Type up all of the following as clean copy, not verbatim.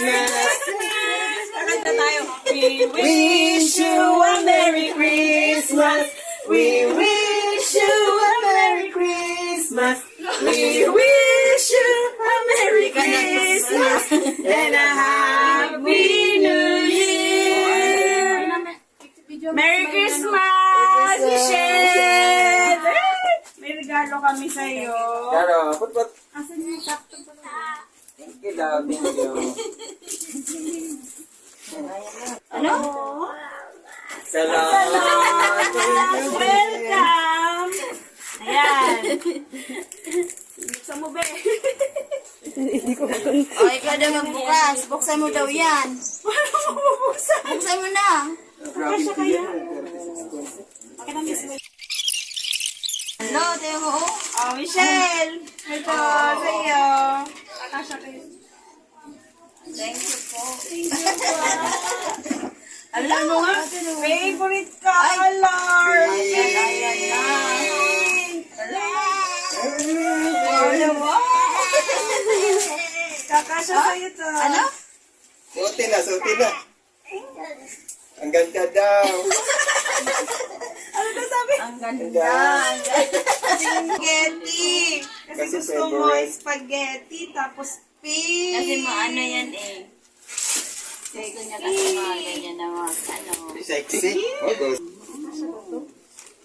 Christmas. Kanta tayo. We wish you a Merry Christmas. We wish you a Merry Christmas. We wish you a Merry Christmas and a Happy New Year. Merry Christmas, Michelle! May regalo kami sa'yo. Karo, put. Asan yung laptop ko? Thank you daw, thank you. Ano? Salamat. Welcome! Ayan. Buksan mo, be. O, ikaw daw magbukas. Buksan mo daw yan. Buksan mo na. Kasya kaya? Bakit ang miss mo? Hello, tayo mo. Oh, Michelle! Ito, sa'yo. Kasya kayo. Thank you po. Alam mo nga, favorite color! Ayan na. Alam mo? Kakasya sa'yo to. Ano? Suotin na. Ang ganda daw. Ano to sabi? Ang ganda. Spaghetti! Kasi Kasi gusto mo favorite. spaghetti, tapos pink. Kasi maano yan eh. Kasi ko niya kasi mga ganyan na mga ano. Sexy. Oh, good.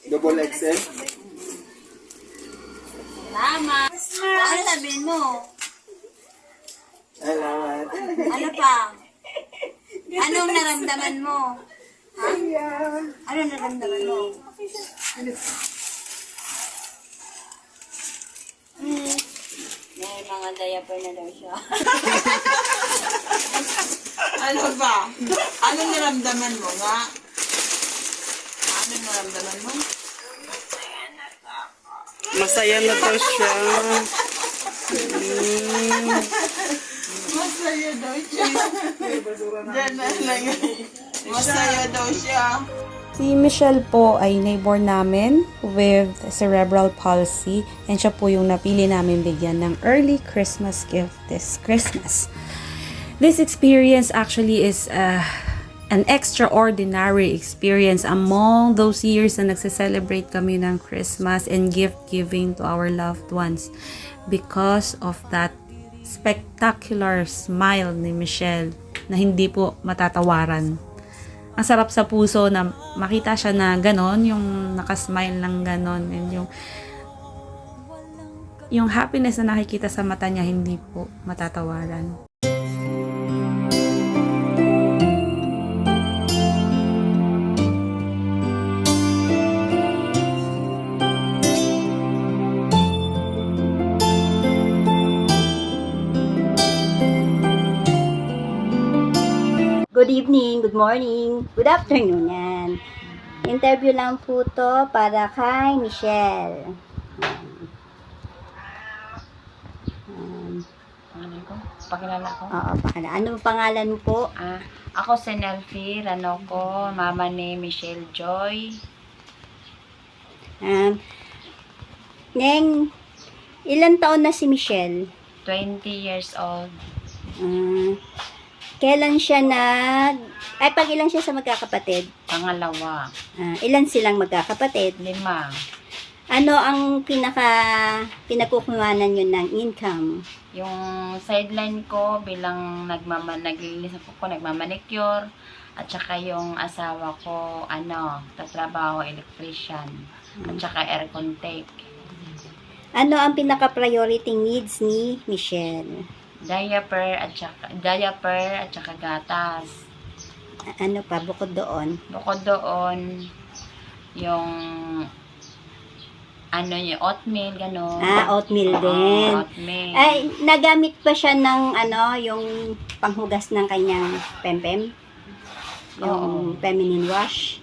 Double XL. Salamat. Ano sabihin mo? Salamat. Ano pa? Anong naramdaman mo? Ha? Anong naramdaman mo? May mga diaper na daw siya. Ano ba? Anong naramdaman mo nga? Anong naramdaman mo? Masaya na daw siya. Masaya daw siya. Masaya daw siya. Si Michelle po ay neighbor namin with cerebral palsy and siya po yung napili namin bigyan ng early Christmas gift this Christmas. This experience actually is an extraordinary experience among those years na nagsiselebrate kami ng Christmas and gift giving to our loved ones because of that spectacular smile ni Michelle na hindi po matatawaran. Ang sarap sa puso na makita siya na ganon, yung nakasmile lang ganon, and yung happiness na nakikita sa mata niya hindi po matatawaran. Good evening, good morning, good afternoon yan. Interview lang po to para kay Michelle. Pangalan ko? Pakilala ko? Oo, pakala. Ano pangalan mo po? Ako si Nelfie Ranoco, mama ni Michelle Joy. Neng, ilan taon na si Michelle? 20 years old. Kailan siya pag ilan siya sa magkakapatid? Pangalawa. Ilan silang magkakapatid? 5. Ano ang pinagkukuhanan nyo ng income? Yung sideline ko bilang naglilinis ako, nagmamanicure. At saka yung asawa ko, tatrabaho, electrician. At saka aircon tech. Ano ang pinaka-priority needs ni Michelle? Diaper at saka gatas. Ano pa, bukod doon? Bukod doon, yung yung oatmeal, gano'n. Oatmeal din. Oatmeal. Ay, nagamit pa siya ng yung panghugas ng kanyang pempem? Yung feminine wash?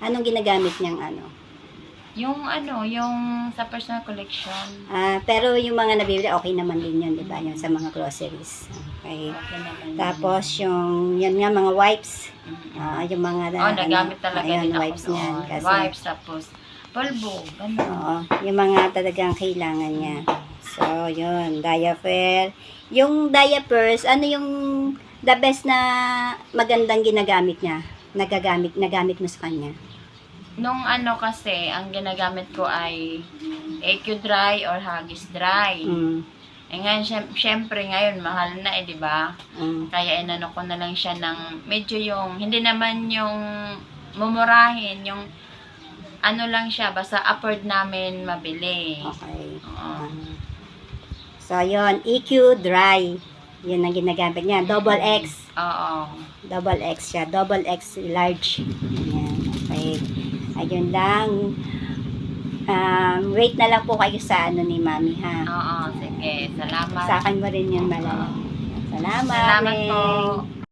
Anong ginagamit niyang Yung yung sa personal collection. Pero yung mga nabibili, okay naman din yun, di ba? Yung sa mga groceries. Okay. Okay naman. Tapos, yan nga, mga wipes. Yung mga, nagamit talaga din ako wipes niyan. doon. Kasi, Wipes, tapos polvo, gano'n. yung mga talagang kailangan niya. So, yun, diaper. Yung diapers, ano yung the best na magandang ginagamit niya? Nagamit mo sa kanya? Nung ano kasi, ang ginagamit ko ay EQ Dry or Huggies Dry. Eh ngayon, syempre ngayon, mahal na di ba? Kaya inano ko na lang siya ng medyo yung, hindi naman yung mumurahin, yung ano lang siya, basta afford namin mabili. Okay. Oo. So, yun. EQ Dry. Yun ang ginagamit niya. Double X. Oo. Double X siya. Double X large. Ayan. Okay. Ayun lang. Wait na lang po kayo sa ano ni Mami, ha? Oo, sige. Salamat. Sa akin mo rin yun, Malala. Salamat. Salamat po. Neng.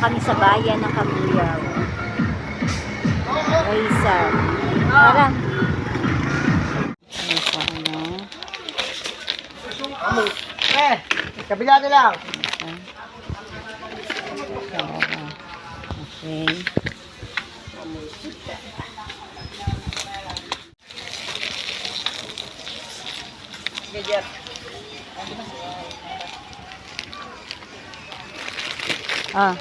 Kami sa bayan ng Kabuyaw. Raisa. Parang. Ano sa ano? Kabila na lang. Okay. Ah.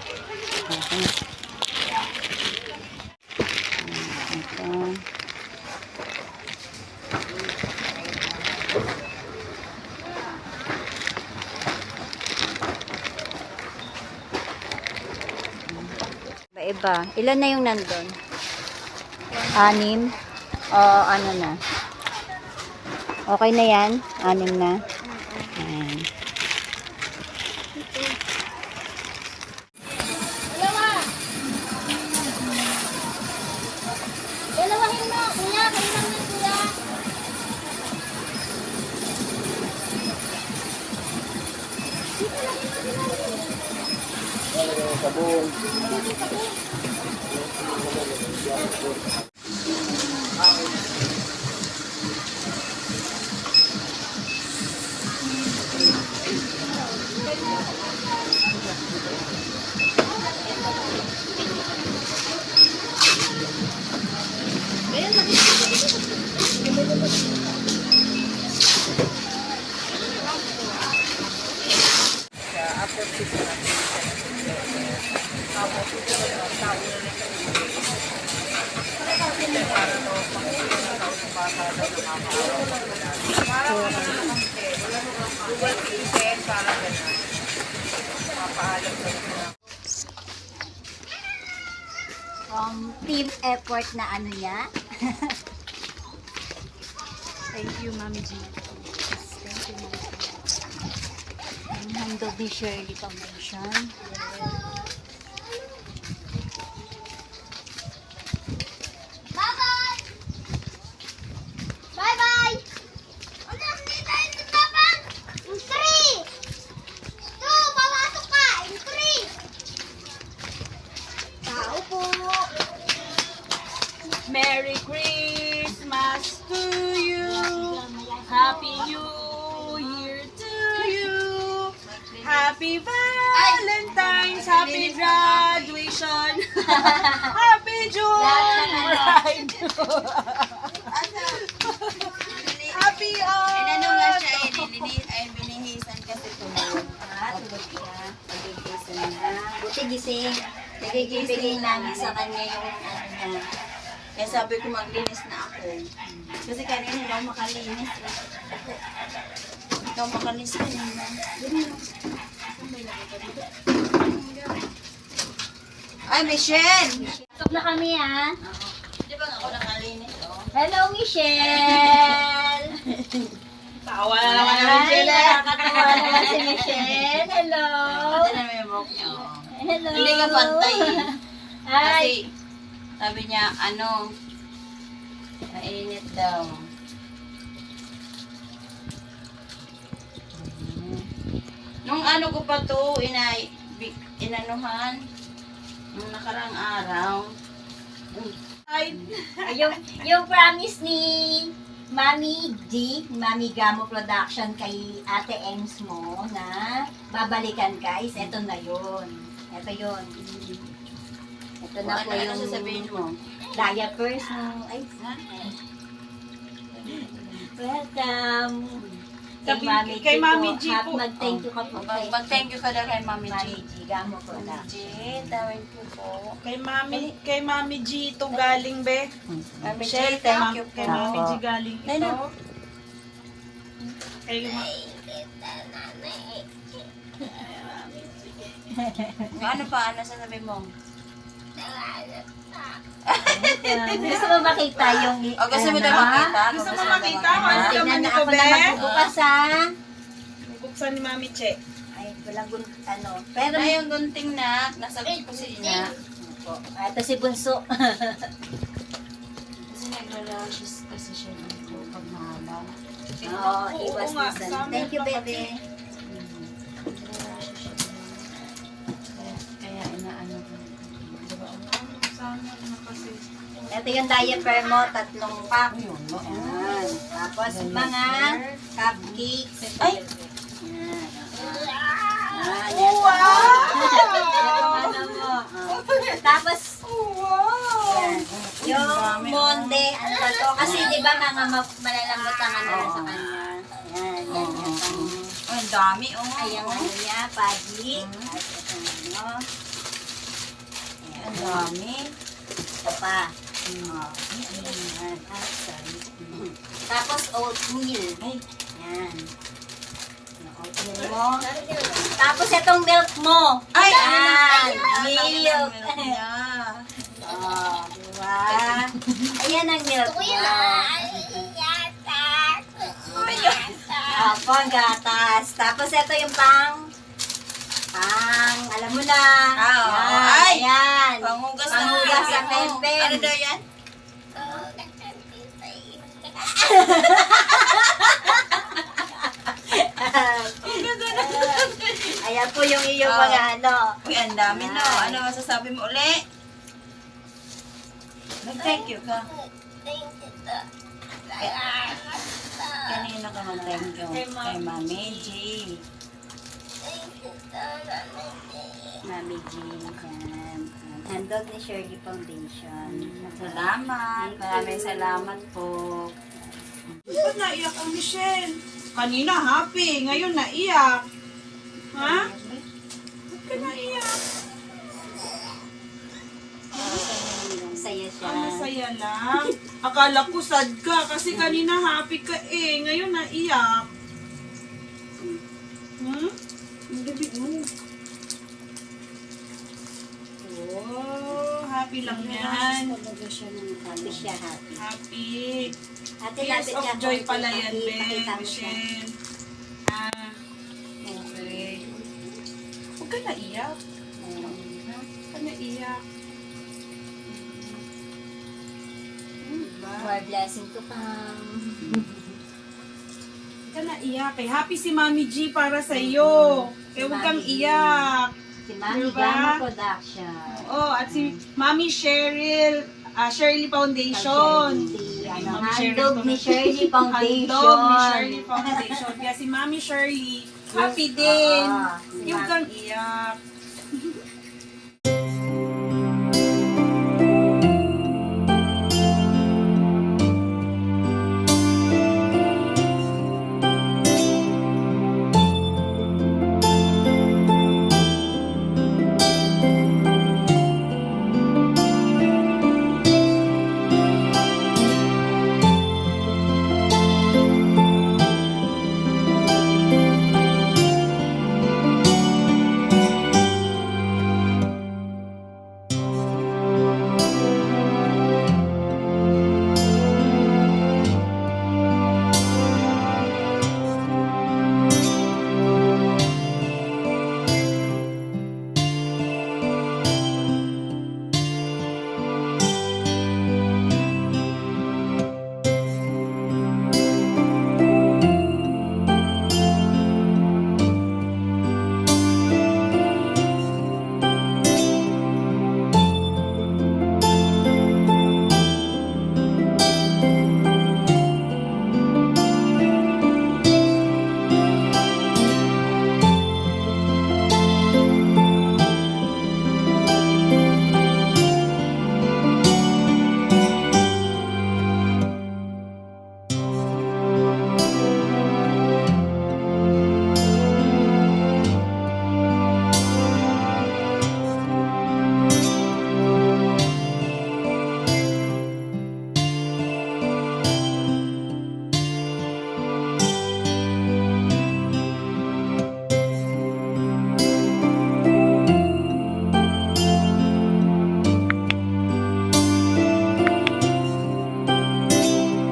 Okay. Okay. Iba. Ilan na yung nandun? 6? O ano na? Okay na yan? 6 na? Ayan. Dalawahin mo, kuya. Kayo lang na, kuya. Team effort na ano niya. Thank you, Mami G. Handog ni Shirley Foundation. Bye-bye! Bye-bye! Ano, hindi tayo sa tapang? In 3! 2, papasok ka! In 3! Tao po! Merry Christmas to you. Happy New Year to you. Happy Valentine's. Happy graduation. Happy June bride. Happy Ano nga siya, ay binihisan kasi tulog. Tulog siya. Nagigising na. Buti gising. Nagigising namin sa kanya yung ano niya. Kaya sabi ko maglinis na ako. Kasi kanina daw makalinis. Daw makalinis kanina. Ay, Michelle! Pasok na kami, ha? Di ba nga ako nakalinis, oh? Hello, Michelle! Tawa na naman na Michelle. Nakakatawa naman si Michelle. Hello! Ito na may buhok niya, oh. Hello! Hindi ka pantay eh. Hi! Kasi, sabi niya, ano, mainit daw. Nung ano ko pa to, inanuhan, nung nakarang araw. Yung promise ni Mami G, Mami Gamo Production kay Ate Ems mo na babalikan guys, eto na yun. Eto yun. Ito na po Ano yung sasabihin mo? diapers mo. Ay, welcome. Kay Mami G po. Mag-thank you ka po kay Mag-thank you ka daw kay Mami Mami G. G. Gamo po na. Thank you po. Kay Mami G ito galing, be. Mami G, Michelle, thank you po. kay Mami G galing Nay, ito. na. Kay Ano pa? Ano sasabihin mo? Gusto mo makita yung... O, gusto mo daw makita? Gusto mo makita? Ano Tingnan naman na ito, ako be? na magbubukas ha. Buksan ni Mami Che. Ay, walang ano. Pero Na yung gunting na, nasa pusi niya. ito si Bunso. Kasi nagla-lashes kasi siya dito pag mahaba. Oo, iwas nga, minsan. summer Thank you, pa baby. Kaya inaano ko. Diba? Summer na kasi. Ito yung diaper mo, 3 pack. Ayun, no? Yan. Tapos mga cupcakes. Ay! Tapos, yan. Yung monde, ano ba to? Kasi di ba mga malalambot ang ano sa kanya. Yan, yan, yan. Ay, ang dami, oh. Ay, yung ano niya, padi. At ito ano. Ang dami. Ito pa. Yan. Ah, sorry. Tapos oatmeal. Ay, Yan. Yung oatmeal mo. Tapos itong milk mo. Ay! Yan. Milk! Milk. Oh, diba? Ayan ang milk mo. Opo, gatas. Tapos ito yung alam mo na. Yan, Ay! Yan. Panghugas na. Panghugas sa Ano pempen. Ano daw yan? Ayan po yung iyong mga ano. Uy, ang dami no. Ano masasabi mo uli? Mag-thank you ka. Kanina ka mag-thank you. Kay Mami G. Mami G. Yan. Handog ni Shirley Foundation. Salamat. Maraming salamat po. Ba't naiyak ang Michelle? Kanina happy, ngayon naiyak. Ha? Ba't ka naiyak? Saya siya. Ang masaya lang. Akala ko sad ka kasi kanina happy ka eh. Ngayon naiyak. Hmm? Ang bibig mo. Oh, happy lang yan. Talaga siya ng happy siya, happy. Happy. Ate, Tears lapit of ka joy po, pala Happy. yan, Ben. Pakita mo siya. Michelle. Ah, okay. Huwag ka naiyak. Huwag ka naiyak. Diba? More blessing to come. Huwag ka naiyak. Eh, happy si Mami G para sa iyo. Eh, huwag kang Mami G. iyak. Si Mami Diba? Gama Production. Oh, at si Mami Cheryl, Shirley Foundation. Si ano, Mami handog ni Shirley Foundation. Handog ni Shirley Foundation. Kaya si Mami Shirley, happy din. Oo, si Huwag Mami. kang iyak.